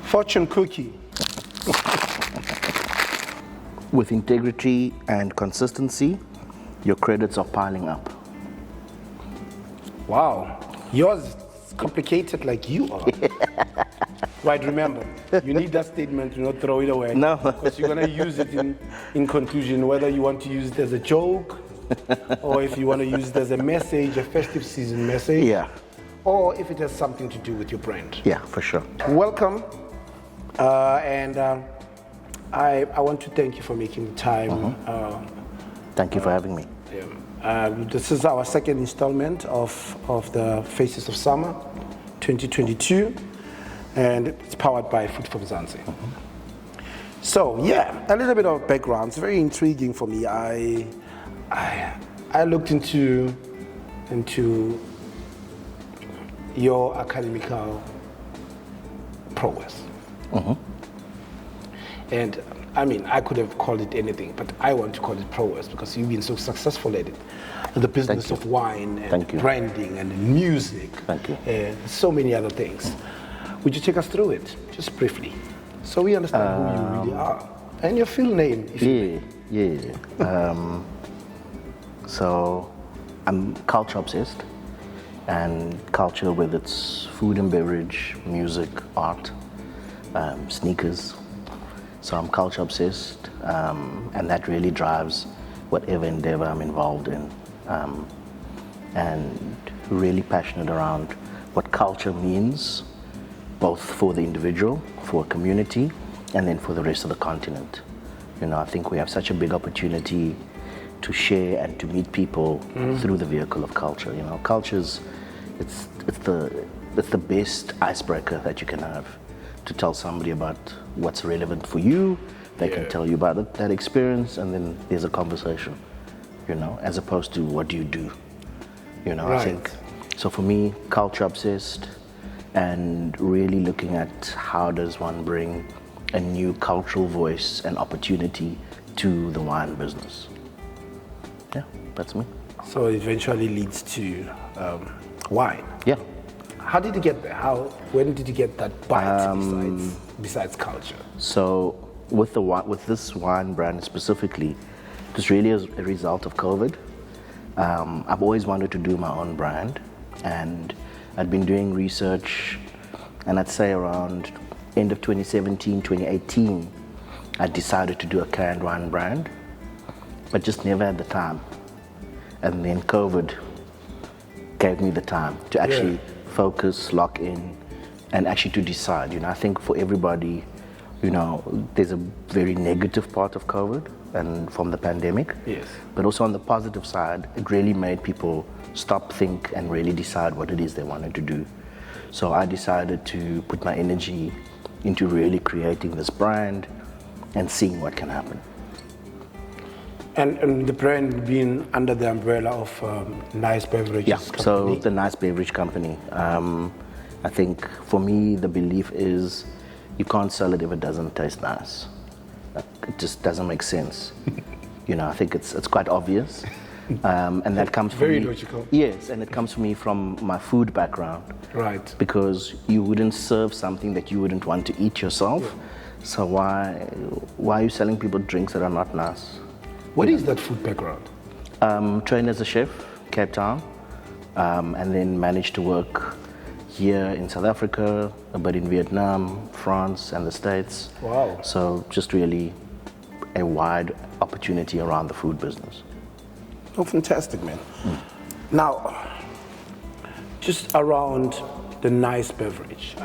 Fortune cookie. With integrity and consistency, your credits are piling up. Wow. Yours is complicated like you are. Right, remember, you need that statement, do not throw it away. No. Because you're going to use it in conclusion, whether you want to use it as a joke, or if you want to use it as a message, a festive season message. Yeah. Or if it has something to do with your brand. Yeah, for sure. Welcome. I want to thank you for making the time. Thank you for having me. This is our second installment of the Faces of Summer 2022, and it's powered by Food from Zanzi. So yeah, a little bit of background. It's very intriguing for me. I looked into your academical prowess. And I mean, I could have called it anything, but I want to call it prowess because you've been so successful at it. The business of wine and branding and music. Thank you. And so many other things. Would you take us through it, just briefly, so we understand who you really are and your full name? If you So I'm culture obsessed, and culture, whether it's food and beverage, music, art, sneakers. So I'm culture obsessed, and that really drives whatever endeavor I'm involved in, and really passionate around what culture means, both for the individual, for a community, and then for the rest of the continent. You know, I think we have such a big opportunity to share and to meet people through the vehicle of culture. You know, culture's it's the best icebreaker that you can have to tell somebody about what's relevant for you. They can tell you about that experience, and then there's a conversation. You know, as opposed to what do you do. You know, I think so. For me, culture obsessed, and really looking at how does one bring a new cultural voice and opportunity to the wine business. Yeah, that's me. So it eventually leads to wine. Yeah. How did you get there? When did you get that bite besides culture? So with this wine brand specifically, it was really a result of COVID. I've always wanted to do my own brand, and I'd been doing research, and I'd say around end of 2017, 2018, I decided to do a canned wine brand, but just never had the time. And then COVID gave me the time to actually focus, lock in, and actually to decide. You know, I think for everybody, you know, there's a very negative part of COVID and from the pandemic. Yes. But also on the positive side, it really made people stop, think, and really decide what it is they wanted to do. So I decided to put my energy into really creating this brand and seeing what can happen. And the brand being under the umbrella of Nice Beverage Company? So the Nice Beverage Company. I think for me, the belief is you can't sell it if it doesn't taste nice. It just doesn't make sense. You know, I think it's quite obvious. And that comes from very logical. Yes, and it comes from me from my food background. Right. Because you wouldn't serve something that you wouldn't want to eat yourself. So why are you selling people drinks that are not nice? What is that food background? Trained as a chef, Cape Town, and then managed to work here in South Africa, a bit in Vietnam, France, and the States. Wow. So just really a wide opportunity around the food business. Oh, fantastic, man. Now, just around the Nice Beverage,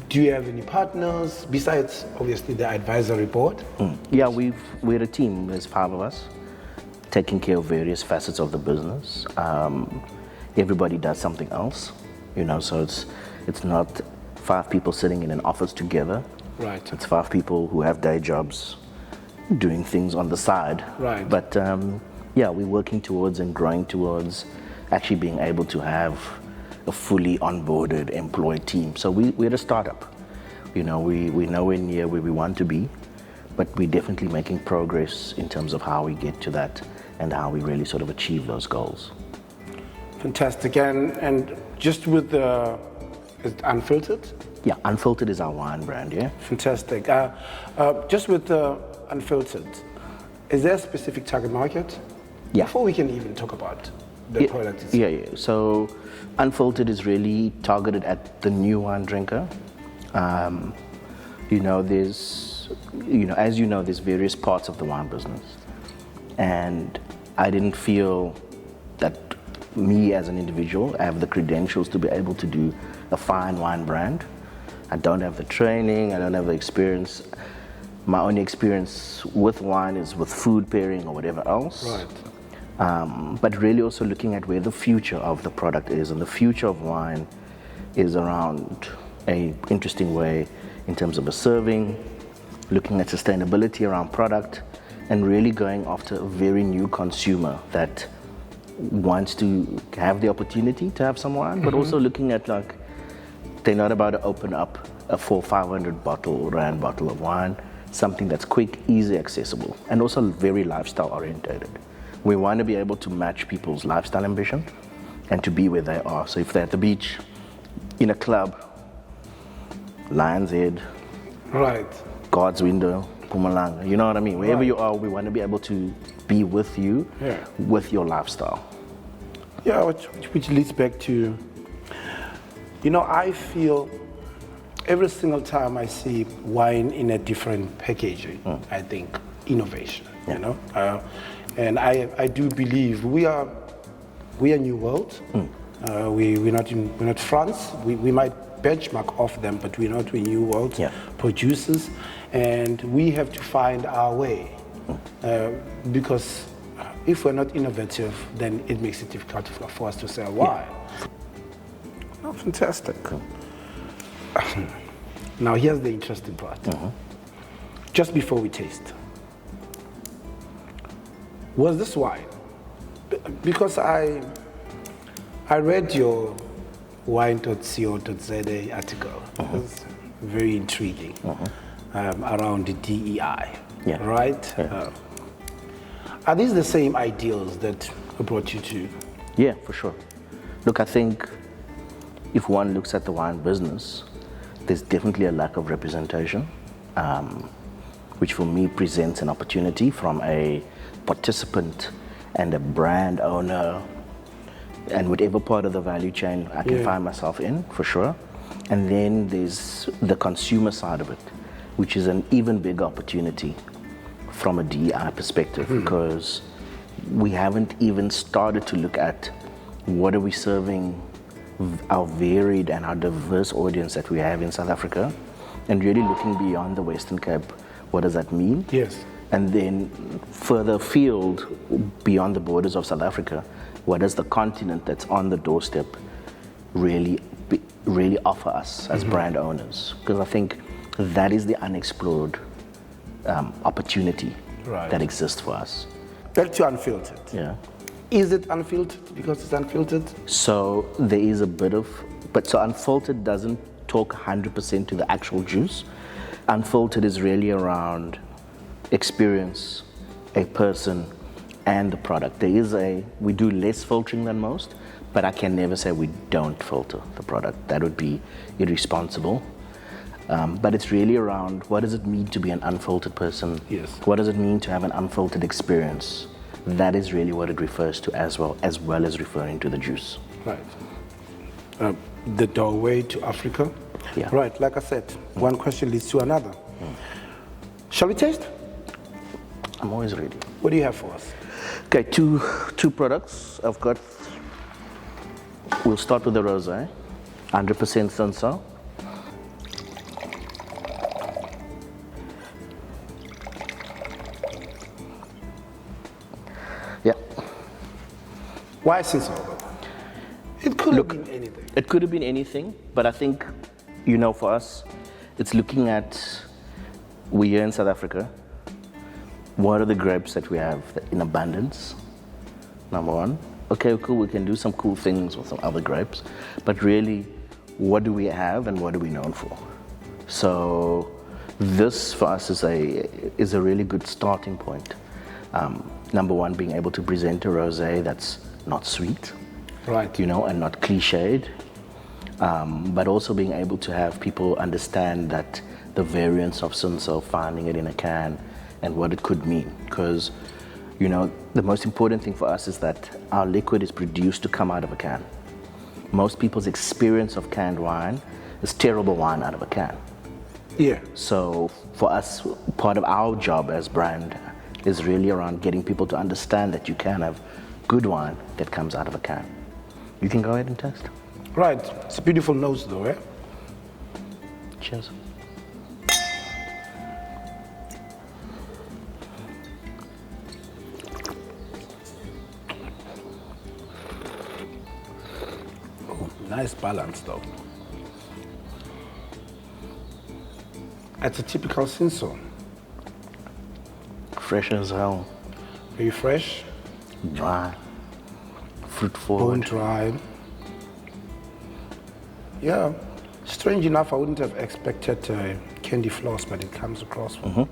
do you have any partners besides obviously the advisory board? Yeah, we're a team. There's 5 of us taking care of various facets of the business. Everybody does something else, you know. So it's not 5 people sitting in an office together. Right. It's 5 people who have day jobs, doing things on the side. Right. But yeah, we're working towards and growing towards actually being able to have a fully onboarded employed team. So we're a startup. You know, we're nowhere near where we want to be, but we're definitely making progress in terms of how we get to that and how we really sort of achieve those goals. Fantastic. And just with the is it Unfiltered? Yeah, Unfiltered is our wine brand, yeah? Fantastic. Just with the Unfiltered, is there a specific target market? Yeah. Before we can even talk about the product itself. Yeah. So Unfiltered is really targeted at the new wine drinker. You know, there's various parts of the wine business. And I didn't feel that me as an individual, I have the credentials to be able to do a fine wine brand. I don't have the training, I don't have the experience. My only experience with wine is with food pairing or whatever else. Right. But really also looking at where the future of the product is, and the future of wine is around an interesting way in terms of a serving, looking at sustainability around product, and really going after a very new consumer that wants to have the opportunity to have some wine, but also looking at like, they're not about to open up a 400-500 rand bottle of wine, something that's quick, easy, accessible, and also very lifestyle orientated. We want to be able to match people's lifestyle ambition and to be where they are. So if they're at the beach, in a club, Lion's Head, Right. God's Window, Mpumalanga, you know what I mean? Wherever you are, we want to be able to be with you, with your lifestyle. Yeah, which leads back to, you know, I feel every single time I see wine in a different packaging, I think innovation, you know? And I do believe we are New World. We're not France. We might benchmark off them, but we're not New World producers, and we have to find our way because if we're not innovative, then it makes it difficult for us to sell wine. Oh, fantastic. Now here's the interesting part. Just before we taste, was this wine? Because I read your wine.co.za article. It was very intriguing around the DEI, right? Yeah. Are these the same ideals that brought you to? Yeah, for sure. Look, I think if one looks at the wine business, there's definitely a lack of representation, which for me presents an opportunity from a participant and a brand owner and whatever part of the value chain I can find myself in, for sure. And then there's the consumer side of it, which is an even bigger opportunity from a DEI perspective, because we haven't even started to look at what are we serving our varied and our diverse audience that we have in South Africa, and really looking beyond the Western Cape, what does that mean? Yes. And then further afield, beyond the borders of South Africa, what does the continent that's on the doorstep really offer us as brand owners? Because I think that is the unexplored opportunity that exists for us. Back to Unfiltered. Yeah. Is it unfiltered because it's unfiltered? So there is a bit of, so Unfiltered doesn't talk 100% to the actual juice. Unfiltered is really around experience, a person, and the product. We do less filtering than most, but I can never say we don't filter the product. That would be irresponsible. But it's really around what does it mean to be an unfiltered person? Yes. What does it mean to have an unfiltered experience? That is really what it refers to as well as referring to the juice. Right. The doorway to Africa. Yeah. Right, like I said, one question leads to another. Shall we taste? I'm always ready. What do you have for us? Okay, two products I've got. We'll start with the rosé, 100% Sansa. Yeah. Why Sansa? It could have been anything. It could have been anything, but I think, for us, it's looking at, we're here in South Africa, what are the grapes that we have in abundance? Number one. Okay, cool, we can do some cool things with some other grapes, but really, what do we have and what are we known for? So this for us is a really good starting point. Number one, being able to present a rosé that's not sweet, Right. and not cliched, but also being able to have people understand that the variance of Cinsault, finding it in a can, and what it could mean. Because, the most important thing for us is that our liquid is produced to come out of a can. Most people's experience of canned wine is terrible wine out of a can. Yeah. So for us, part of our job as brand is really around getting people to understand that you can have good wine that comes out of a can. You can go ahead and taste. Right. It's a beautiful nose, though, eh? Cheers. Nice balance, though. It's a typical Cinsault. Fresh as hell. Very fresh, Dry. Fruit bone forward. dry. Yeah. Strange enough, I wouldn't have expected candy floss, but it comes across with a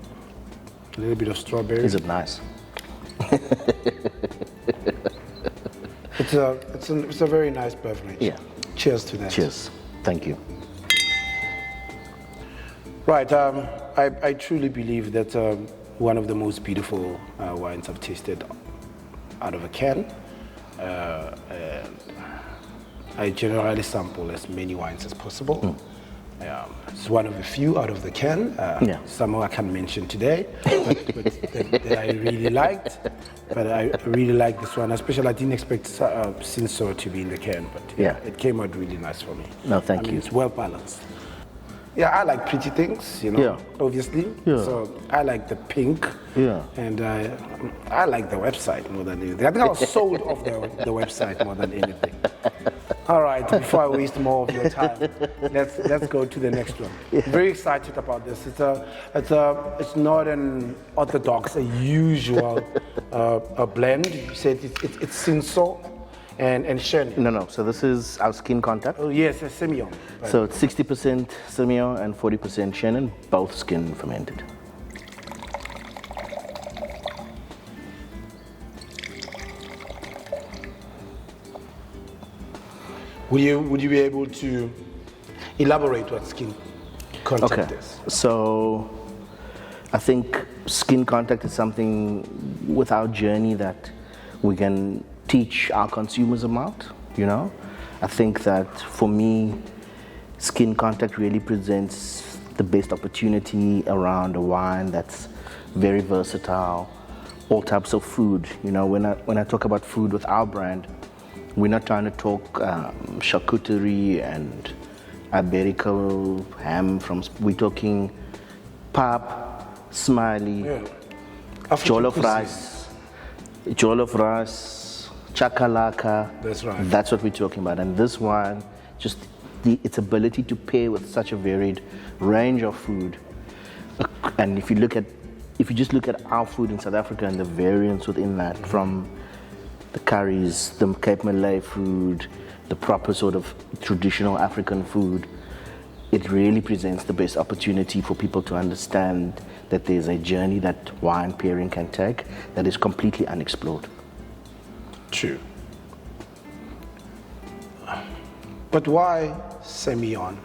little bit of strawberry. Is it nice? It's a very nice beverage. Yeah. Cheers to that. Cheers. Thank you. Right. I truly believe that one of the most beautiful wines I've tasted out of a can. And I generally sample as many wines as possible. It's one of the few out of the can. Some I can't mention today, but that I really liked. But I really like this one, especially I didn't expect Cinsault to be in the can, but it came out really nice for me. No, thank you. It's well balanced. Yeah, I like pretty things, obviously. Yeah. So I like the pink. Yeah. And I like the website more than anything. I think I was sold off the website more than anything. All right, before I waste more of your time, let's go to the next one. Very excited about this. It's not an orthodox, a usual blend. You said it's Cinsault and Chenin. No. So this is our skin contact. Oh yes, a Semillon. Right. So it's 60% Semillon and 40% Chenin, both skin fermented. Would you be able to elaborate what skin contact is? So I think skin contact is something with our journey that we can teach our consumers about, I think that for me, skin contact really presents the best opportunity around a wine that's very versatile, all types of food. When I talk about food with our brand, we're not trying to talk charcuterie and Iberico ham we're talking pap, smiley, jollof rice, chakalaka. That's right. That's what we're talking about. And this wine, just its ability to pair with such a varied range of food. And if you just look at our food in South Africa and the variance within that, from the curries, the Cape Malay food, the proper sort of traditional African food, it really presents the best opportunity for people to understand that there's a journey that wine pairing can take that is completely unexplored. True. But why Semillon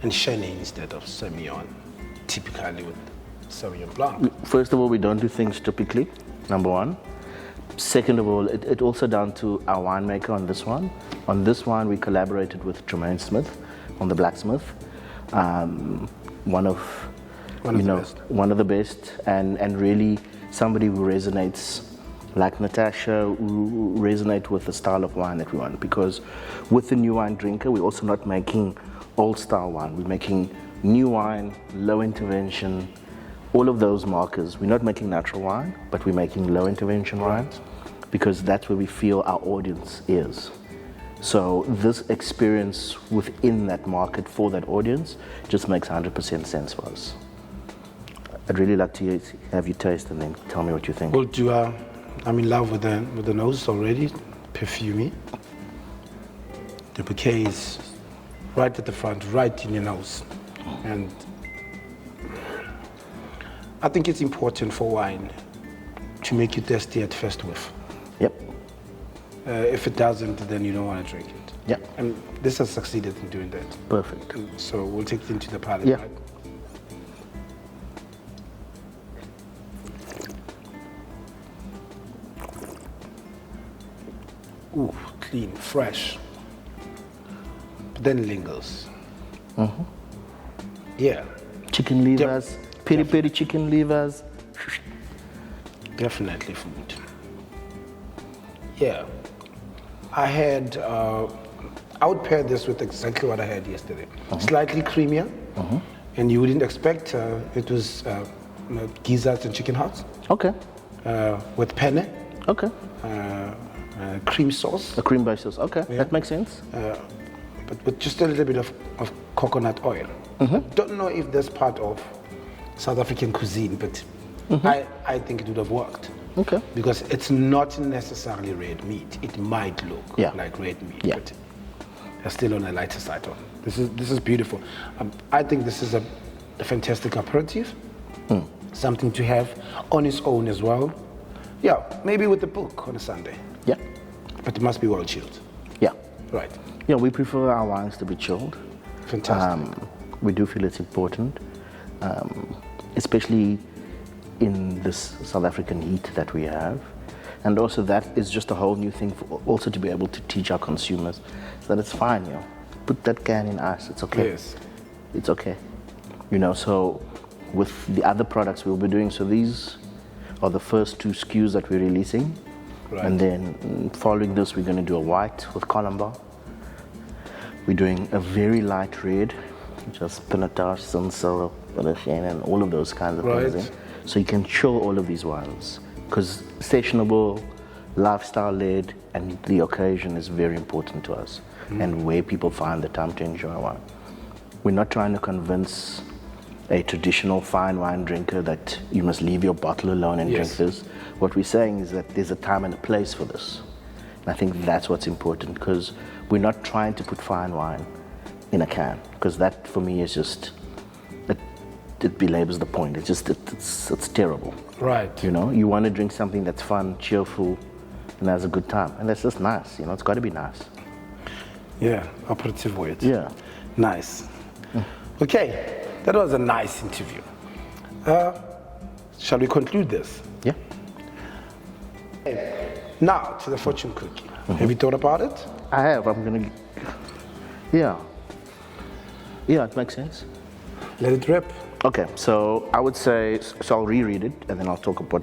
and Chenin instead of Semillon, typically with Sauvignon Blanc? First of all, we don't do things typically, number one. Second of all, it also down to our winemaker on this one. On this one, we collaborated with Tremaine Smith on the Blacksmith, one of the best, and really somebody who resonates, like Natasha, who resonate with the style of wine that we want. Because with the new wine drinker, we're also not making old style wine. We're making new wine, low intervention, all of those markers. We're not making natural wine, but we're making low intervention wines, because that's where we feel our audience is. So this experience within that market for that audience just makes 100% sense for us. I'd really like to have you taste and then tell me what you think. We'll do. I'm in love with the nose already, perfumey. The bouquet is right at the front, right in your nose, and I think it's important for wine to make you thirsty at first whiff. Yep. If it doesn't, then you don't want to drink it. Yep. And this has succeeded in doing that. Perfect. So we'll take it into the palate, Yeah. right? Ooh, clean, fresh. But then lingers. Mm-hmm. Yeah, Chicken livers, peri-peri chicken livers. definitely food. Yeah. I would pair this with exactly what I had yesterday. Slightly creamier, and you wouldn't expect it was gizzards and chicken hearts Okay. with penne, Okay. cream sauce, A cream based sauce. Okay. Yeah. That makes sense. but with just a little bit of coconut oil. Don't know if that's part of South African cuisine, but I think it would have worked. Okay. Because it's not necessarily red meat. It might look Yeah. like red meat, Yeah. but they're still on a lighter side. This is beautiful. I think this is a fantastic aperitif. Something to have on its own as well. Yeah, maybe with the book on a Sunday, Yeah. but it must be well chilled. Yeah. Right. Yeah, we prefer our wines to be chilled. Fantastic. We do feel it's important, especially in this South African heat that we have. And also that is just a whole new thing for also to be able to teach our consumers that it's fine, put that can in ice, it's okay. Yes. It's okay. So with the other products we'll be doing, so these are the first 2 SKUs that we're releasing. Right. And then following this, we're going to do a white with Columba. We're doing a very light red, just Pinotage, Sunsil, and all of those kinds of Right. things. So you can chill all of these wines because sessionable, lifestyle-led, and the occasion is very important to us and where people find the time to enjoy wine. We're not trying to convince a traditional fine wine drinker that you must leave your bottle alone and Yes. drink this. What we're saying is that there's a time and a place for this. And I think that's what's important because we're not trying to put fine wine in a can because that for me is just, it belabors the point. It's just, it's terrible. Right. You want to drink something that's fun, cheerful, and has a good time. And that's just nice. It's got to be nice. Yeah, aperitif weight. Yeah. Nice. Okay, that was a nice interview. Shall we conclude this? Yeah. Now to the fortune cookie. Have you thought about it? I have. I'm going to... Yeah. Yeah, it makes sense. Let it rip. Okay, so I would say, so I'll reread it and then I'll talk about,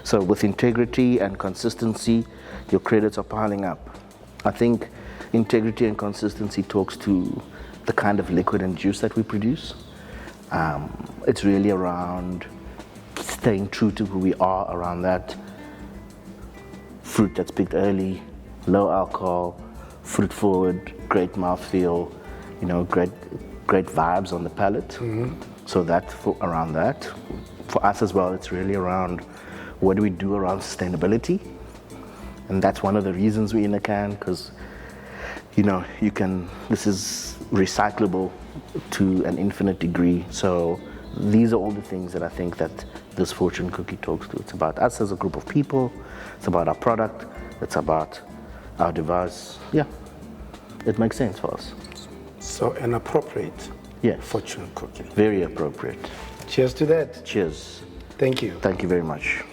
so with integrity and consistency, your credits are piling up. I think integrity and consistency talks to the kind of liquid and juice that we produce. It's really around staying true to who we are around that. Fruit that's picked early, low alcohol, fruit forward, great mouthfeel, great vibes on the palate. So around that. For us as well, it's really around what do we do around sustainability. And that's one of the reasons we're in a can, because this is recyclable to an infinite degree. So these are all the things that I think that this fortune cookie talks to. It's about us as a group of people. It's about our product. It's about our device. Yeah, it makes sense for us. So an appropriate Yes. fortune cookie. Very appropriate. Cheers to that. Cheers. Thank you. Thank you very much.